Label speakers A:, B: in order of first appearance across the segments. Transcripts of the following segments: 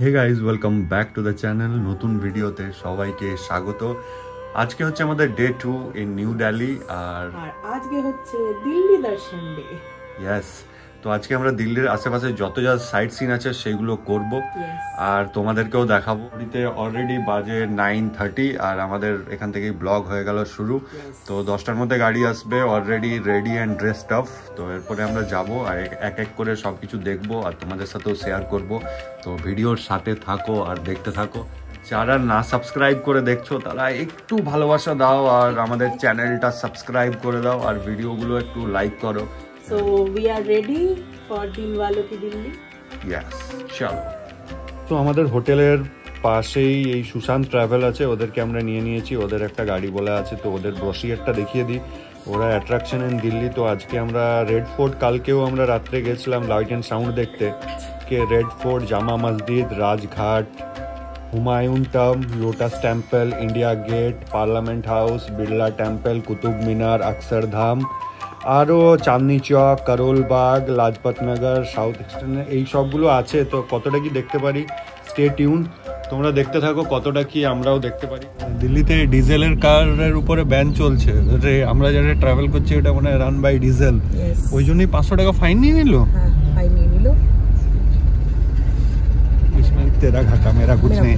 A: Hey guys, welcome back to the channel. নতুন ভিডিওতে সবাইকে স্বাগত। আজকে হচ্ছে আমাদের ডে 2 ইন নিউ দিল্লি, আর
B: আজকে হচ্ছে দিল্লি দর্শন ডে।
A: ইয়েস, তো আজকে আমরা দিল্লির আশেপাশে যত যা সাইট সিন আছে সেগুলো করব আর তোমাদেরকেও দেখাবো। অলরেডি বাজে 9:30 আর আমাদের এখান থেকেই ব্লগ হয়ে গেল শুরু। তো 10টার মধ্যে গাড়ি আসবে, already ready and dressed up. তো এরপরে আমরা যাব আর এক এক করে সব কিছু দেখবো আর তোমাদের সাথেও শেয়ার করব। তো ভিডিওর সাথে থাকো আর দেখতে থাকো। যারা না সাবস্ক্রাইব করে দেখছো তারা একটু ভালোবাসা দাও আর আমাদের চ্যানেলটা সাবস্ক্রাইব করে দাও আর ভিডিওগুলো একটু লাইক করো।
B: So we are ready for Dilwalo Ki Dilli.
A: Yes, চলো। তো আমাদের হোটেলের পাশেই এই সুশান্ত ট্রাভেল আছে, ওদেরকে আমরা নিয়ে নিয়েছি। ওদের একটা গাড়ি বলা আছে, তো ওদের ব্রোশিয়ারটা দেখিয়ে দিই। ওরা অ্যাট্রাকশন ইন দিল্লি। তো আজকে আমরা রেড ফোর্ট, কালকেও আমরা রাত্রে গেছিলাম লাইট অ্যান্ড সাউন্ড দেখতে। Red Fort, Jama Masjid, Rajghat, Humayun Tomb, Lotus Temple, India Gate, Parliament House, Birla Temple, Qutub Minar, Akshardham, আরও চাঁদনি চক, করোলবাগ, লাজপত নগর, সাউথ এক্সটেন্ডে এই সবগুলো আছে। তো কতটা কি দেখতে পারি, স্টে টিউন, তোমরা দেখতে থাকো কতটা কি আমরাও দেখতে পারি। দিল্লিতে ডিজেলের কারের উপরে ব্যান চলছে। আমরা যারা ট্রাভেল করছি এটা মানে রান বাই ডিজেল, ওই জন্যই 500 টাকা ফাইন নিয়ে নিল। তেরা ঘাটা মেরা কুছ নেই।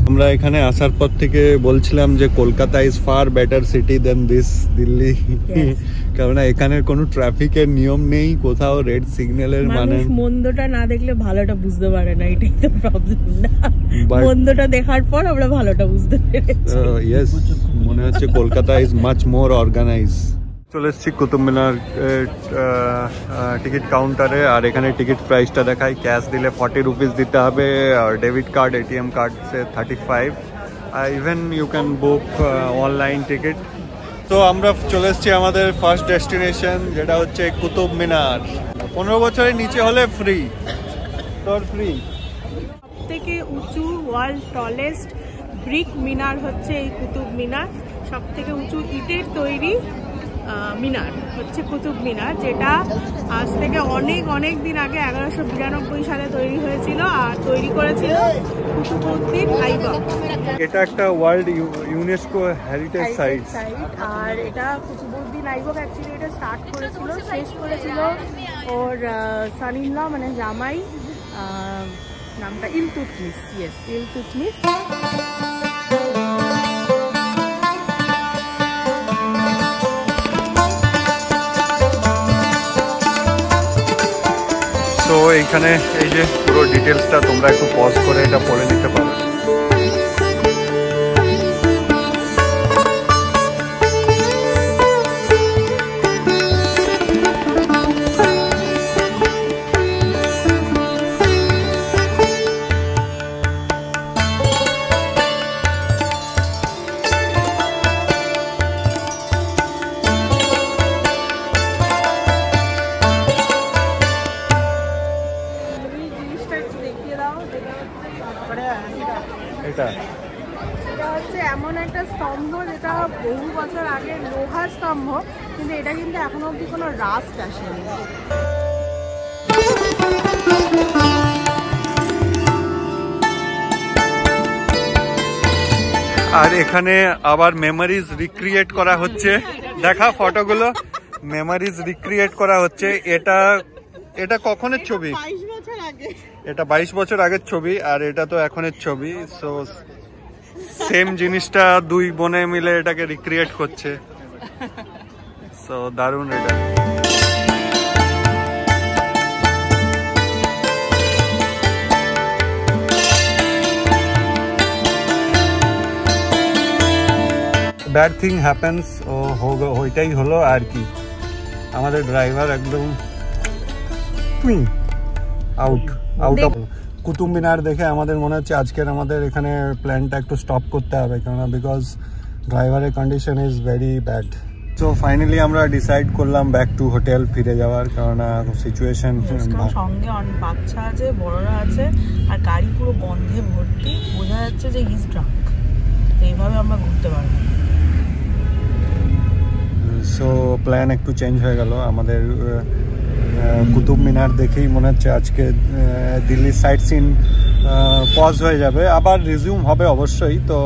A: আমরা এখানে আসার পর থেকে বলছিলাম যে Kolkata is far better city than this Delhi, কারণ এখানের কোনো ট্রাফিকের নিয়ম নেই, কোথাও রেড সিগন্যালের মানে
B: মন্দটা না দেখলে ভালোটা বুঝতে পারে না, এটাই তো প্রবলেম না। মন্দটা দেখার পর আমরা ভালোটা বুঝতে পেরেছি।
A: ইয়েস, মনে হচ্ছে Kolkata is much more organise. চলে এসেছি কুতুব মিনার টিকিট কাউন্টারে, আর এখানে টিকিট প্রাইসটা দেখায়। ক্যাশ দিলে 40 রুপিস দিতে হবে, আর ডেবিট কার্ড, এটিএম কার্ড সে 35। Even you can book online ticket. তো আমরা চলে এসেছি আমাদের ফার্স্ট ডেস্টিনেশন, যেটা হচ্ছে কুতুব মিনার। 15 বছরের নিচে হলে ফ্রি, তোর ফ্রি।
B: সবথেকে উঁচু ওয়ার্ল্ড টলেস্ট ব্রিক মিনার হচ্ছে এই কুতুব মিনার। সব থেকে উঁচু ইটের তৈরি মিনার হচ্ছে কুতুব মিনার, যেটা আজ থেকে অনেক দিন আগে 1192 সালে তৈরি হয়েছিল, আর তৈরি করেছিল কুতুবউদ্দিন আইবক।
A: এটা একটা ওয়ার্ল্ড ইউনেস্কো হেরিটেজ সাইট,
B: আর এটা কুতুবউদ্দিন আইবক অ্যাকচুয়ালি এটা স্টার্ট করেছিল, শেষ করেছিল ওর সান ইন ল মানে জামাই, নামটা ইলতুৎমিশ। ইয়েস, ইলতুৎমিশ।
A: তো এইখানে এই যে পুরো ডিটেলসটা তোমরা একটু পজ করে এটা পড়ে নিতে পারো।
B: এটা হচ্ছে এমন একটা স্তম্ভ যেটা বহু বছর আগে লোহার স্তম্ভ, কিন্তু এটা কিন্তু এখনো অব্দি কোনো রাস্ট আসেনি।
A: আর এখানে আবার মেমোরিজ রিক্রিয়েট করা হচ্ছে। দেখা ফটোগুলো, মেমোরিজ রিক্রিয়েট করা হচ্ছে। এটা কখনের ছবি?
B: 22 বছর আগে।
A: এটা 22 বছর আগের ছবি, আর এটা তো এখনের ছবি। সো সেম জিনিসটা দুই বোনে মিলে এটাকে রিক্রিয়েট করছে। সো দারুণ এটা। ব্যাড থিং হ্যাপেন্স, ওইটাই হলো আর কি। আমাদের ড্রাইভার একদম আউট অফ কুতুব মিনার দেখে আমাদের মনে হচ্ছে আজকের আমাদের এখানে প্ল্যানটা একটু স্টপ করতে হবে, কেননা বিকজ ড্রাইভারের condition is very bad. So finally আমরা ডিসাইড করলাম ব্যাক টু হোটেল ফিরে যাওয়ার, কেননা সিচুয়েশন
B: সঙ্গে বাচ্চা আছে, বড়রা আছে, আর গাড়ি পুরো গন্ধে ভর্তি, বোঝা যাচ্ছে যে ইজ ড্রাঙ্ক। এইভাবে আমরা ঘুরতে পারবো।
A: সো প্ল্যান একটু চেঞ্জ হয়ে গেল। আমাদের কুতুব মিনার দেখেই মনে হচ্ছে আজকে দিল্লির সাইট সিন পজ হয়ে যাবে, আবার রিজিউম হবে অবশ্যই। তো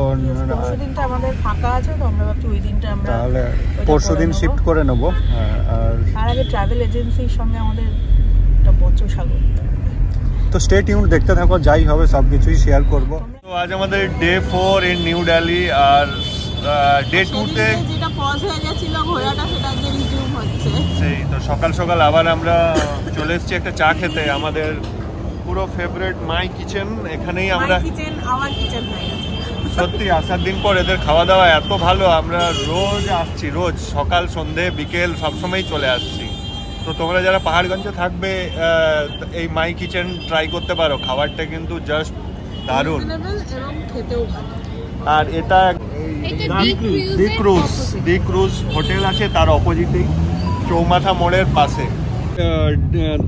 B: দিনটা আমাদের ফাঁকা আছে, তো আমরা ভাবছি ওই দিনটা আমরা
A: তাহলে পরশুদিন শিফট করে নেব। আর
B: তার আগে ট্রাভেল এজেন্সির সঙ্গে আমাদের একটা বচসা করতে হবে।
A: তো স্টে টিউন, দেখতে থাকো, যাই হবে সব কিছুই শেয়ার করব। তো আজ আমাদের ডে 4 ইন নিউ দিল্লি, আর ডে 2-তে
B: যেটা পজ হয়ে গেছিল ঘোড়াটা, সেটা আজকে রিজিউম হচ্ছে।
A: সেই তো সকাল সকাল আবার আমরা চলে এসেছি একটা চা খেতে, আমাদের পুরো ফেভারিট মাই কিচেন। এখানেই আমরা
B: আমার কিচেন হয়ে গেছে
A: সত্যি আসার দিন পর এদের খাওয়া দাওয়া এত ভালো, আমরা রোজ আসছি, রোজ সকাল সন্ধে বিকেল সবসময় চলে আসছি। তো তোমরা যারা পাহাড়গঞ্জে থাকবে এই মাই কিচেন ট্রাই করতে পারো, খাবারটা কিন্তু জাস্ট দারুণ
B: এবং খেতেও ভালো।
A: আর এটা দি ক্রুজ হোটেল আছে তার অপোজিটেই, চৌমাথা মোড়ের পাশে।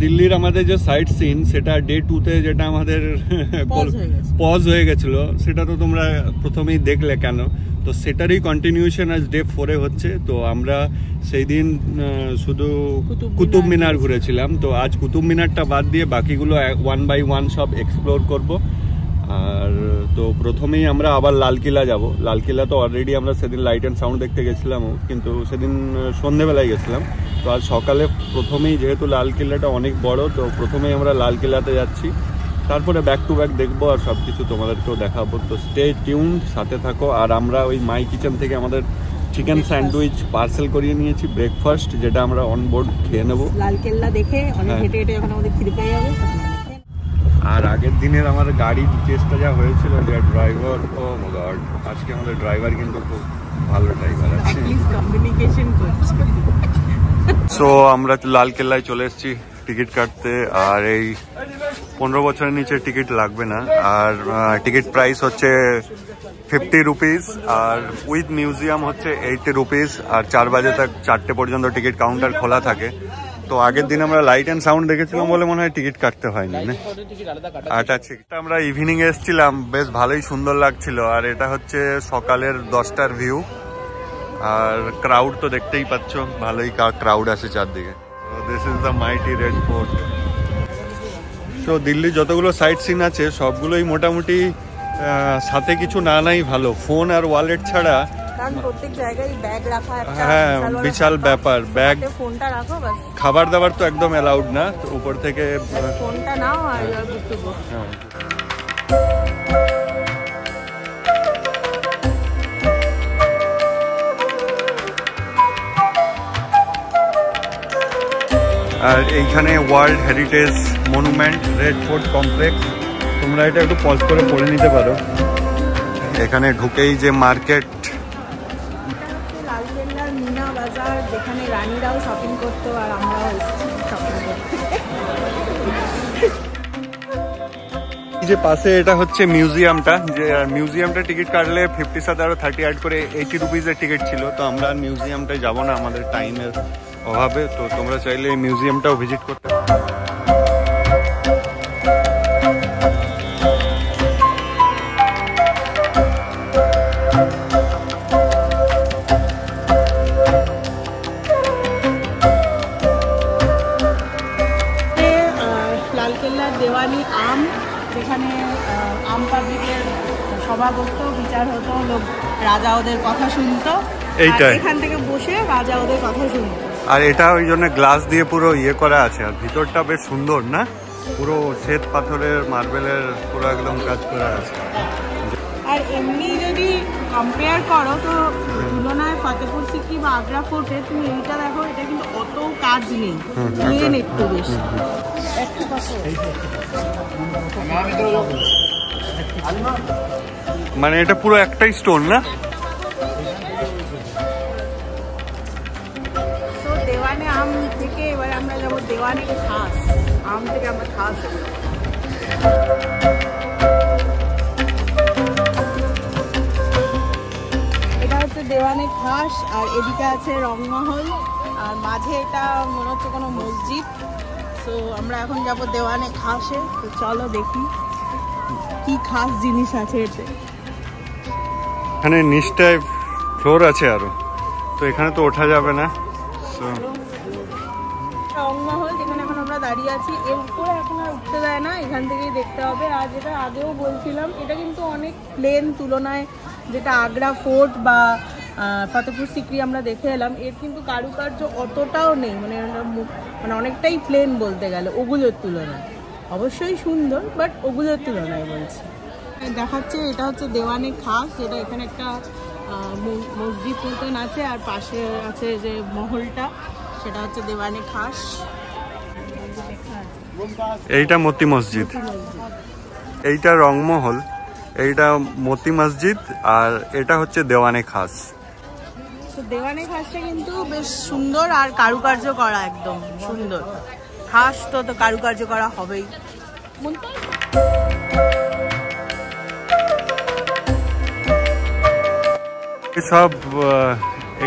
A: দিল্লির আমাদের যে সাইট সিন সেটা ডে 2-তে যেটা আমাদের পজ হয়ে গেছিল, সেটা তো তোমরা প্রথমেই দেখলে কেন। তো সেটারই কন্টিনিউশন আজ ডে 4-এ হচ্ছে। তো আমরা সেই দিন শুধু কুতুব মিনার ঘুরেছিলাম, তো আজ কুতুব মিনারটা বাদ দিয়ে বাকিগুলো 1 বাই 1 সব এক্সপ্লোর করব। আর তো প্রথমেই আমরা আবার লালকিল্লা যাব। লালকিল্লা তো অলরেডি আমরা সেদিন লাইট অ্যান্ড সাউন্ড দেখতে গেছিলাম, কিন্তু সেদিন সন্ধেবেলায় গেছিলাম। তো আজ সকালে প্রথমেই, যেহেতু লালকিল্লাটা অনেক বড়, তো প্রথমেই আমরা লালকিল্লাতে যাচ্ছি, তারপরে ব্যাক টু ব্যাক দেখবো আর সব কিছু তোমাদেরকেও দেখাবো। তো স্টে টিউন, সাথে থাকো। আর আমরা ওই মাই কিচেন থেকে আমাদের চিকেন স্যান্ডউইচ পার্সেল করিয়ে নিয়েছি, ব্রেকফাস্ট, যেটা আমরা অন বোর্ড খেয়ে নেবো।
B: লালকেল্লা দেখে অনেক হেঁটে হেঁটে এখন আমাদের খিদে পেয়ে যাবে।
A: আর আগের দিনের আমার গাড়ির টেস্টটা যা হয়েছিল, যে ড্রাইভার, ও গড, আজকে আমাদের ড্রাইভার কিন্তু খুব ভালো ড্রাইভার আছে,
B: কমিউনিকেশন করছে।
A: সো আমরা লালকেল্লায় চলে এসেছি টিকিট কাটতে। আর এই 15 বছরের নিচে টিকিট লাগবে না, আর টিকিট প্রাইস হচ্ছে 50 রুপিস, আর উইথ মিউজিয়াম হচ্ছে 80 রুপিস। আর 4 বাজে তক 4টে পর্যন্ত টিকিট কাউন্টার খোলা থাকে। তো আগের দিন আমরা লাইট অ্যান্ড সাউন্ড দেখেছিলাম বলে মনে হয় টিকিট কাটতে হয়নি না। আচ্ছা, আমরা ইভিনিং এ এসেছিলাম, বেশ ভালোই সুন্দর লাগছিল। আর এটা হচ্ছে সকালের 10টার ভিউ, আর ক্রাউড তো দেখতেই পাচ্ছ, ভালোই ক্রাউড আছে চারদিকে। This is the mighty red fort. তো দিল্লি যতগুলো সাইট সিন আছে সবগুলোই মোটামুটি সাথে কিছু না নাই ভালো, ফোন আর ওয়ালেট ছাড়া।
B: প্রত্যেক জায়গায় ব্যাগ রাখা একটা
A: বিশাল ব্যাপার, ব্যাগ,
B: ফোনটা রাখো বাস।
A: খাবার দাবার তো একদম অ্যালাউড না, তো উপর থেকে
B: ফোনটা নাও আর গুড।
A: আর এইখানে world heritage monument red fort complex, তোমরা এটা একটু পজ করে পড়ে নিতে পারো। এখানে ঢুকেই যে মার্কেট,
B: লালকেল্লার মিনা বাজার, যেখানে রানীরাও শপিং করতো আর আমরাও শপিং করতে।
A: যে পাশে এটা হচ্ছে মিউজিয়ামটা, যে মিউজিয়ামটা টিকিট কাটলে 50 সাথে আরো 30 অ্যাড করে 80 রুপিসের টিকিট ছিল। তো আমরা আর মিউজিয়ামটায় যাবো না, আমাদের টাইমের অভাবে। তো তোমরা চাইলে এই মিউজিয়ামটাও ভিজিট করতে পারো।
B: লালকেল্লার দেওয়ানি আম, যেখানে আম পাবলিকের সভা বসতো, বিচার হতো, লোক রাজা ওদের কথা শুনতো, এইটাই এখান থেকে বসে রাজা ওদের কথা শুনতো।
A: আর এটা ওই জন্য গ্লাস দিয়ে পুরো ইয়ে করা আছে, আর ভিতরটা বেশ সুন্দর না, পুরো শ্বেত পাথরের মার্বেলের পুরো একদম কাজ করা আছে।
B: আর এমনি যদি কম্পেয়ার করো তো তুলনায় ফতেপুর সিক্রি বা আগ্রা ফোর্টে তুমি এইটা দেখো, এটা কিন্তু অত কাজ নেই, প্লেন একটু বেশি।
A: মানে এটা পুরো একটাই স্টোন না?
B: তো দেওয়ানে আম থেকে এবার আমরা যাবো দেওয়ানে খাস, আম থেকে আমরা খাস। এটা হচ্ছে দেওয়ানে খাস, আর এদিকে আছে রংমহল, আর মাঝে এটা মনে হচ্ছে কোনো মসজিদ। তো আমরা এখন যাব দেওয়ানে খাসে। তো চলো দেখি কি খাস জিনিস আছে এতে।
A: এখানে নিচটায় ফ্লোর আছে আরো, তো এখানে তো ওঠা যাবে না।
B: রংমহল যেখানে এখনো আমরা দাঁড়িয়ে আছি। এর উপরে এখন আর উঠতে দেয় না, এখান থেকেই দেখতে হবে। আর যেটা আগেও বলছিলাম, এটা কিন্তু অনেক প্লেন তুলনায় যেটা আগ্রা ফোর্ট বা ফতেপুর সিক্রি আমরা দেখে এলাম, এর কিন্তু কারুকার্য অতটাও নেই, মানে অনেকটাই প্লেন বলতে গেলে ওগুলোর তুলনায়। অবশ্যই সুন্দর, বাট ওগুলোর তুলনায় বলছি। দেখাচ্ছে এটা হচ্ছে দেওয়ানে খাস, যেটা এখানে একটা মসজিদ মতন আছে, আর পাশে আছে যে মহলটা, সেটা হচ্ছে দেওয়ানে খাস।
A: এইটা মতি মসজিদ, এইটা রংমহল, এইটা মতি মসজিদ, আর এটা হচ্ছে দেওয়ানে খাস।
B: তো দেওয়ানে খাসটা কিন্তু বেশ সুন্দর আর কারুকার্য করা, একদম সুন্দর। খাস তো কারুকার্য করা হবেই।
A: সব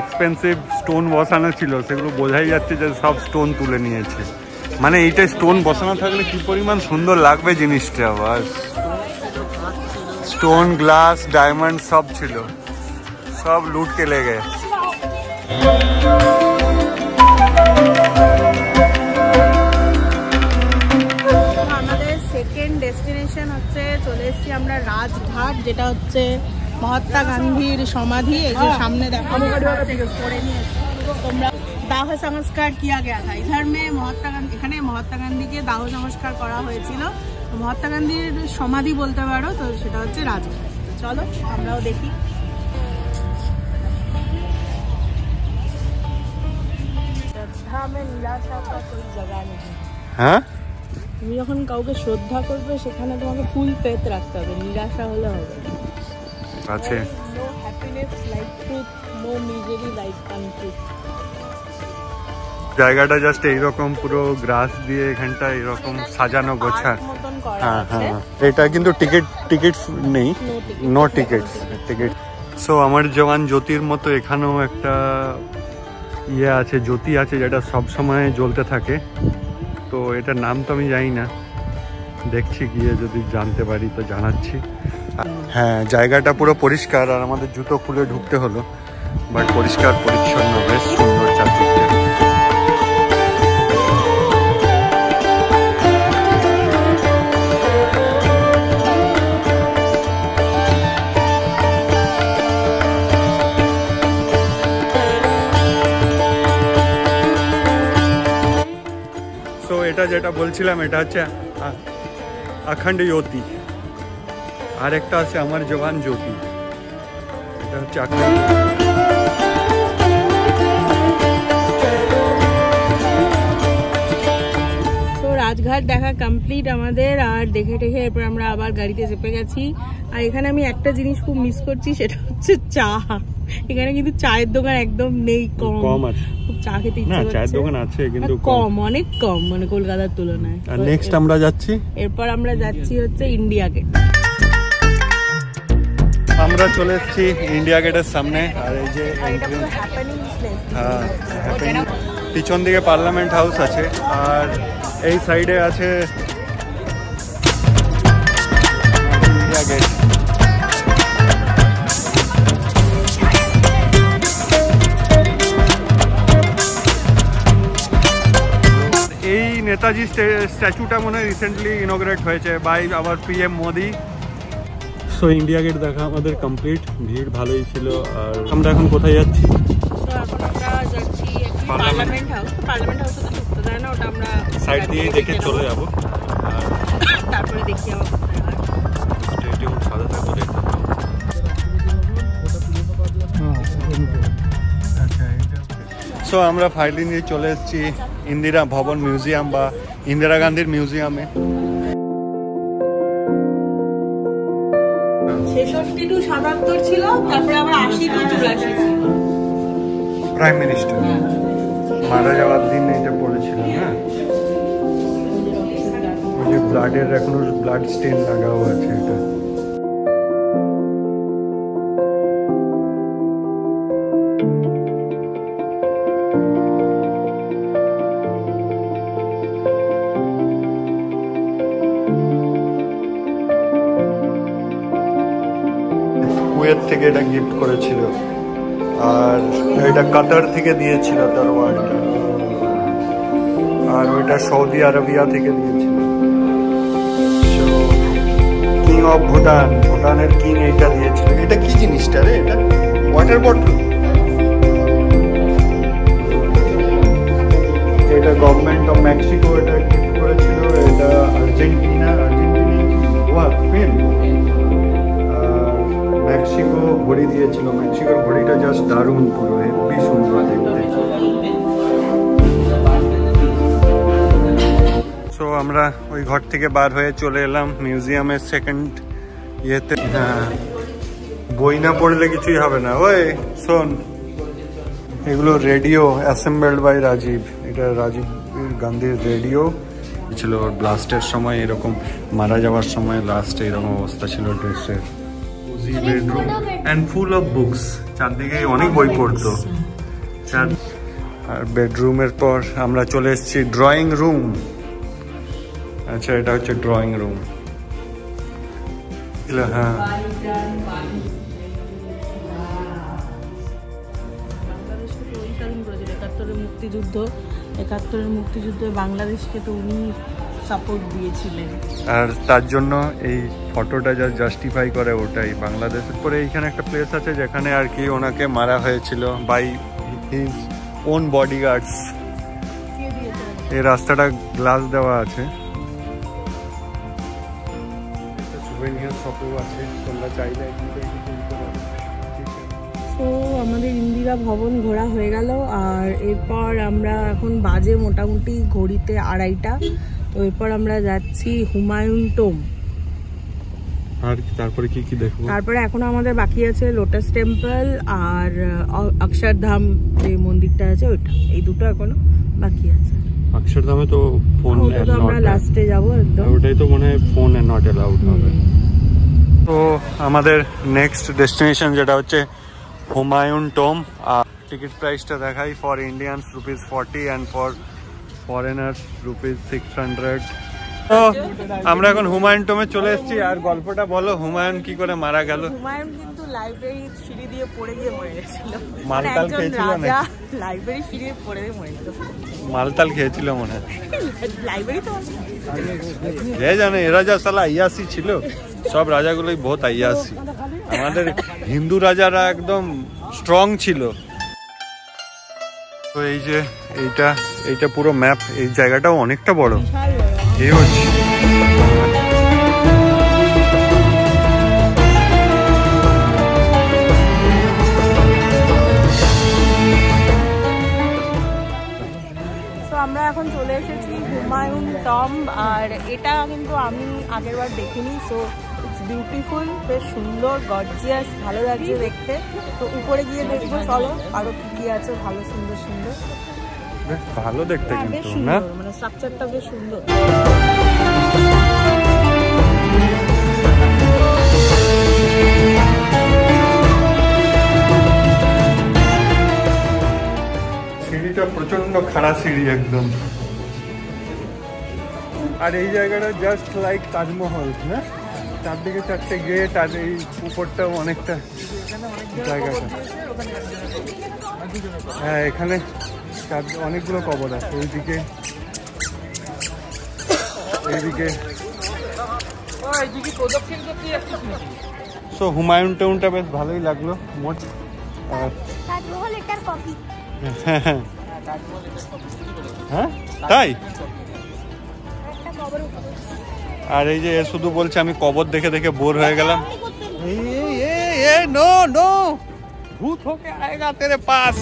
A: এক্সপেন্সিভ স্টোন বসানো ছিল, সেগুলো বোঝাই যাচ্ছে যে সব স্টোন তুলে নিয়েছে। মানে এইটা স্টোন বসানো থাকলে কি পরিমাণ সুন্দর লাগবে জিনিসটা। বাস স্টোন, গ্লাস, ডায়মন্ড সব ছিল, সব লুট के ले गए।
B: আমাদের সেকেন্ড ডেস্টিনেশন হচ্ছে, চলে এসেছি আমরা রাজঘাট, যেটা হচ্ছে মহাত্মা গান্ধীর সমাধি। এই যে সামনে দেখো করে নিয়েছি তোমরা। দাহ সংস্কার কিয়া গয়া থা ইধার মে মহাত্মা গান্ধী, এখানে মহাত্মা গান্ধীকে দাহ সংস্কার করা হয়েছিল। মহাত্মা গান্ধীর সমাধি বলতে পারো, তো সেটা হচ্ছে রাজঘাট। চলো আমরাও দেখি।
A: হ্যাঁ,
B: তুমি যখন কাউকে শ্রদ্ধা করবে, সেখানে তোমাকে ফুল ফেথ রাখতে হবে, নিরাশা হলে হবে না।
A: আছে
B: no happiness like truth, no misery like untruth.
A: জায়গাটা জাস্ট এইরকম পুরো গ্রাস দিয়ে এখানটা এরকম সাজানো গোছা। হ্যাঁ হ্যাঁ, এটা কিন্তু টিকিট নেই, নো টিকিট। সো আমার জওয়ান জ্যোতির মতো এখানেও একটা ইয়ে আছে, জ্যোতি আছে, যেটা সব সময় জ্বলতে থাকে। তো এটার নাম তো আমি জানি না, দেখছি গিয়ে যদি জানতে পারি তো জানাচ্ছি। হ্যাঁ, জায়গাটা পুরো পরিষ্কার, আর আমাদের জুতো খুলে ঢুকতে হলো, বাট পরিষ্কার পরিচ্ছন্ন, বেশ সুন্দর চারদিকটা। এটা যেটা বলছিলাম, এটা হচ্ছে অখণ্ড জ্যোতি, আর একটা আছে আমার জওয়ান জ্যোতি, এটা হচ্ছে অখণ্ড।
B: তো রাজঘাট দেখা কমপ্লিট আমাদের, আর দেখে টেখে এরপর আমরা আবার গাড়িতে চেপে গেছি। আর এখানে আমি একটা জিনিস খুব মিস করছি, সেটা হচ্ছে চা। এখানে কিন্তু চায়ের দোকান একদম নেই, কম আছে। খুব চা খেতে ইচ্ছে করছে।
A: চায়ের দোকান আছে কিন্তু
B: কম, অনেক কম, মানে কলকাতার তুলনায়।
A: আর নেক্সট আমরা যাচ্ছি,
B: এরপর আমরা যাচ্ছি হচ্ছে ইন্ডিয়া গেট।
A: আমরা চলে এসেছি ইন্ডিয়া গেটের সামনে। আর এই যে পিছন দিকে পার্লামেন্ট হাউস আছে, আর এই সাইডে আছে ইন্ডিয়া গেট। এই নেতাজি স্ট্যাচুটা মনে হয় রিসেন্টলি ইনগ্রেট হয়েছে by our PM Modi. So India Gate দেখা আমাদের কমপ্লিট, ভিড় ভালোই ছিল। আর আমরা এখন কোথায় যাচ্ছি?
B: Parliament house. পার্লামেন্ট হাউসে তো ঢুকতে দেয় না, ওটা আমরা
A: সাইড দিয়ে দেখে চলে যাবো,
B: তারপরে দেখি আমার কোথায় হয়।
A: স্টেডিয়াম সাদা থাকবে দেখতে। সো আমরা ফাইনালি নিয়ে চলে এসেছি ইন্দিরা ভবন মিউজিয়াম বা ইন্দিরা গান্ধীর মিউজিয়ামে।
B: 66 টু 77 ছিল, তারপরে আবার 80 টু 84 ছিল।
A: প্রাইম মিনিস্টার মারা যাওয়ার দিন এটা পড়েছিল না, ওই যে ব্লাডের এখনো ব্লাড স্টেন লাগা আছে এটা। কুয়েত থেকে এটা গিফট করেছিল, আর এটা কাতার থেকে দিয়েছিল দরবারটা। আর ওইটা সৌদি আরবিয়া থেকে দিয়েছিল। কিং অফ ভুটান, ভুটানের কিং এইটা দিয়েছিল। এটা কি জিনিসটা রে? এটা ওয়াটার বটল। এটা গভর্নমেন্ট অফ মেক্সিকো এটা গিফট করেছিল। এটা আর্জেন্টিনা স্পেন মেক্সিকো ঘড়ি দিয়েছিল। মেক্সিকোর ঘড়িটা জাস্ট দারুণ, পুরো হেভি সুন্দর দেখতে। সো আমরা ওই ঘর থেকে বার হয়ে চলে এলাম মিউজিয়ামের সেকেন্ড ইয়েতে। হ্যাঁ, বই না পড়লে কিছুই হবে না। ওই শোন, এগুলো রেডিও অ্যাসেম্বলড বাই রাজীব। এটা রাজীব গান্ধীর রেডিও ছিল। ওর ব্লাস্টের সময় এরকম, মারা যাওয়ার সময় লাস্টে এরকম অবস্থা ছিল ড্রেসের। Bedroom and full of books, চারদিকে অনেক বই পড়তো। আর বেডরুমের পর আমরা চলে এসেছি ড্রয়িং রুম। আচ্ছা, এটা হচ্ছে ড্রয়িং রুম। হ্যাঁ,
B: একাত্তরের মুক্তিযুদ্ধে বাংলাদেশকে তো উনি সাপোর্ট দিয়েছিলেন।
A: আর তার জন্য এই ফটোটা যা জাস্টিফাই করে ওটাই। বাংলাদেশের পরে এইখানে একটা প্লেস আছে যেখানে আর কি ওনাকে মারা হয়েছিল বাই হিজ ওন বডিগার্ডস। এই রাস্তাটা গ্লাস দেওয়া আছে। সুভেনিয়ার শপও আছে, তোমরা চাইলে
B: তো আমাদের ইন্দিরা ভবন ঘোরা হয়ে গেল। আর এরপর আমরা এখন বাজে মোটামুটি ঘড়িতে 2:30। তো এরপর আমরা যাচ্ছি হুমায়ুন টোম।
A: আর তারপরে কি কি দেখবো?
B: তারপরে এখন আমাদের বাকি আছে লোটাস টেম্পল আর অক্ষরধাম যে মন্দিরটা আছে ওইটা। এই দুটো এখনো বাকি আছে।
A: অক্ষরধামে তো ফোন
B: আমরা লাস্টে যাবো একদম।
A: ওটাই তো মনে হয় ফোন নট অ্যালাউড হবে। তো আমাদের নেক্সট ডেস্টিনেশন যেটা হচ্ছে হুমায়ুন টোম। টিকিট প্রাইসটা দেখাই। For Indians ₹40 and for foreigners ₹600। তো আমরা এখন হুমায়ুন টোমে চলে এসেছি। আর গল্পটা বলো, হুমায়ুন কি করে মারা গেল?
B: হুমায়ুন কিন্তু লাইব্রেরি সিঁড়ি দিয়ে পড়ে গিয়ে মরে গেছিল।
A: মালতাল খেয়েছিল নাকি?
B: লাইব্রেরি সিঁড়ি দিয়ে পড়ে গিয়ে মরে গেল।
A: মালতাল খেয়েছিল মনে হয়।
B: লাইব্রেরি তো
A: কে জানে, এরা যা সালা আইয়াসি ছিল, সব রাজাগুলোই বহুত আইয়াসি। আমাদের হিন্দু রাজারা একদম স্ট্রং ছিল। তো এই যে এইটা পুরো ম্যাপ। এই জায়গাটাও অনেকটা বড়। এই হচ্ছে
B: আমরা এখন চলে এসেছি হুমায়ুন টম্ব। আর এটা কিন্তু আমি আগেরবার দেখিনি। সো ইটস বিউটিফুল, বেশ সুন্দর, গর্জিয়াস, ভালো লাগছে দেখতে। তো উপরে গিয়ে দেখবো, চলো আরো কি আছে ভালো সুন্দর সুন্দর।
A: বেশ ভালো দেখতে কিন্তু না,
B: মানে স্ট্রাকচারটা বেশ সুন্দর।
A: সিঁড়িটা প্রচন্ড খাড়া সিঁড়ি একদম। আর এই জায়গাটা জাস্ট লাইক তাজমহল না, চারদিকে চারটে গেট। আর এই উপরটাও অনেকটা জায়গাটা। হ্যাঁ, এখানে অনেকগুলো কবর আছে। এইদিকে সো হুমায়ুন টাউনটা বেশ ভালোই লাগলো মোট। হ্যাঁ তাই? আর এই যে শুধু বলছে আমি কবর দেখে দেখে বোর হয়ে গেলাম। নো নো ভূত হোকে আয়েগা তেরে পাস।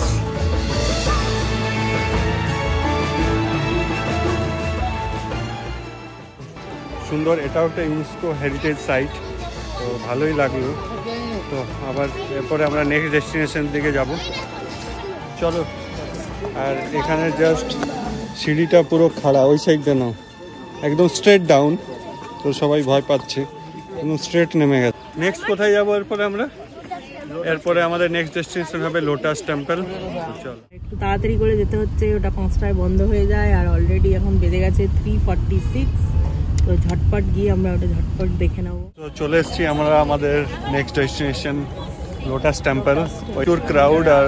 A: সুন্দর, এটাও একটা ইউনেস্কো হেরিটেজ সাইট। তো ভালোই লাগলো। তো আবার এরপরে আমরা নেক্সট ডেস্টিনেশন দিকে যাব। চলো। আর এখানে জাস্ট সিঁড়িটা পুরো খাড়া। ওই সাইডটা নাও, একদম স্ট্রেট ডাউন। তো সবাই ভয় পাচ্ছে, একদম স্ট্রেট নেমে গেছে। নেক্সট কোথায় যাবো এরপরে আমাদের নেক্সট ডেস্টিনেশন হবে লোটাস টেম্পল। চলো,
B: একটু তাড়াতাড়ি করে যেতে হচ্ছে, ওটা 5টায় বন্ধ হয়ে যায়। আর অলরেডি এখন বেজে গেছে 3:46। তো ঝটপট গিয়ে আমরা ওটা ঝটপট দেখে নেবো।
A: তো চলে এসেছি আমরা আমাদের নেক্সট ডেস্টিনেশন লোটাস টেম্পল। প্রচুর ক্রাউড। আর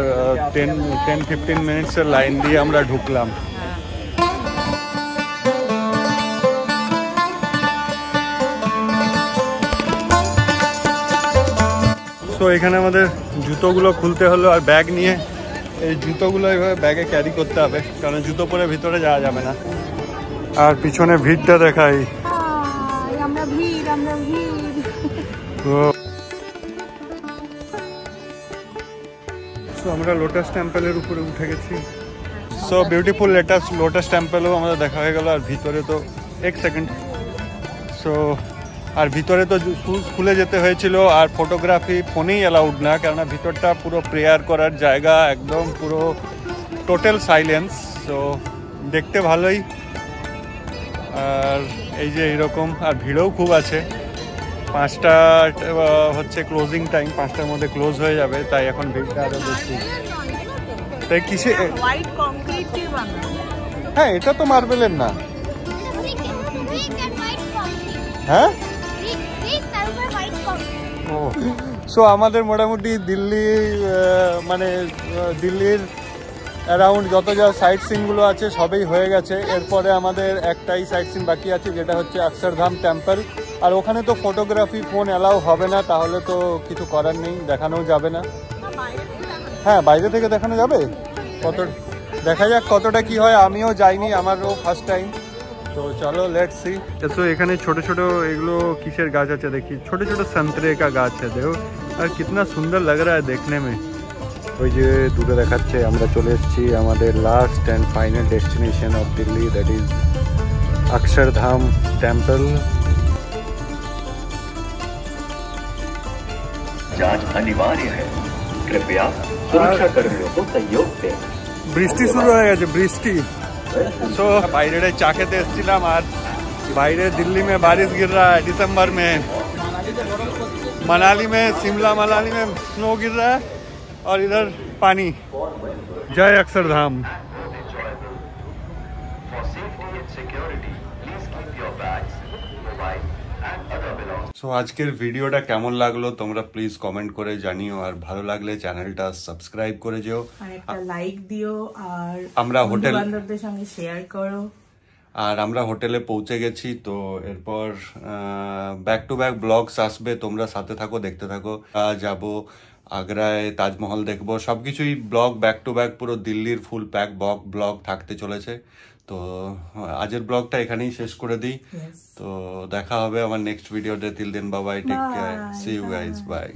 A: 10-15 মিনিটসের লাইন দিয়ে আমরা ঢুকলাম। তো এখানে আমাদের জুতোগুলো খুলতে হলো, আর ব্যাগ নিয়ে এই জুতোগুলো এইভাবে ব্যাগে ক্যারি করতে হবে, কারণ জুতো পরে ভিতরে যাওয়া যাবে না। আর পিছনে ভিড়টা দেখাই, আমরা লোটাস টেম্পলের উপরে উঠে গেছি। সো বিউটিফুল লোটাস টেম্পলও আমাদের দেখা হয়ে গেল। আর ভিতরে তো এক সেকেন্ড, সো আর ভিতরে তো শুজ খুলে যেতে হয়েছিল, আর ফটোগ্রাফি ফোনেই অ্যালাউড না, কেননা ভিতরটা পুরো প্রেয়ার করার জায়গা, একদম পুরো টোটাল সাইলেন্স। সো দেখতে ভালোই, আর এই যে এইরকম, আর ভিড়ও খুব আছে। 5টা হচ্ছে ক্লোজিং টাইম, 5টার মধ্যে ক্লোজ হয়ে যাবে, তাই এখন ভিড়টা আরো বেশি। তাই কিসে?
B: হোয়াইট কংক্রিট দিয়ে বানানো।
A: হ্যাঁ, এটা তো মার্বেলের না। হ্যাঁ, ও সো আমাদের মোটামুটি দিল্লি মানে দিল্লির অ্যারাউন্ড যত যা সাইট সিনগুলো আছে সবই হয়ে গেছে। এরপরে আমাদের একটাই সাইট সিন বাকি আছে, যেটা হচ্ছে অক্ষরধাম টেম্পল। আর ওখানে তো ফটোগ্রাফি ফোন অ্যালাউ হবে না, তাহলে তো কিছু করার নেই, দেখানোও যাবে না। হ্যাঁ, বাইরে থেকে দেখানো যাবে, কত দেখা যাক কতটা কি হয়। আমিও যাইনি, আমারও ফার্স্ট টাইম, তো চলো লেটস সি। তো এখানে ছোট ছোট এগুলো কিসের গাছ আছে দেখি, ছোট ছোট संतरे का গাছ আছে, দেখো আর কিতনা সুন্দর লাগ रहा है देखने में। ওই যে দূরে দেখাচ্ছে আমরা চলে এসেছি আমাদের last and final destination of Delhi, that is Akshardham temple.
C: जांच अनिवार्य है, कृपया सुरक्षा कर्मियों को सहयोग दें।
A: বৃষ্টি শুরু হয়ে গেছে, বৃষ্টি। सो বাইরে চা খেতে এসেছিলাম, আর বাইরে दिल्ली में बारिश गिर रहा है दिसंबर में, मनाली में, शिमला मनाली में स्नो गिर रहा है, और इधर पानी। जय अक्षरधाम। সো আজকের ভিডিওটা কেমন লাগলো তোমরা প্লিজ কমেন্ট করে জানিও, আর ভালো লাগলে চ্যানেলটা সাবস্ক্রাইব করে যেও,
B: আর একটা লাইক দিও, আর
A: আমরা হোটেল
B: বন্ধুবান্ধবদের সঙ্গে শেয়ার করো।
A: আর আমরা হোটেলে পৌঁছে গেছি, তো এরপর ব্যাক টু ব্যাক ব্লগস আসবে, তোমরা সাথে থাকো, দেখতে থাকো। যাব আগ্রায়, তাজমহল দেখবো, সবকিছুই ব্লগ ব্যাক টু ব্যাক, পুরো দিল্লির ফুল প্যাক ব্লগ থাকতে চলেছে। তো আজের ব্লগটা এখানেই শেষ করে দিই। তো দেখা হবে আমার নেক্সট ভিডিওতে। Till then bye bye, take care, see you guys, by.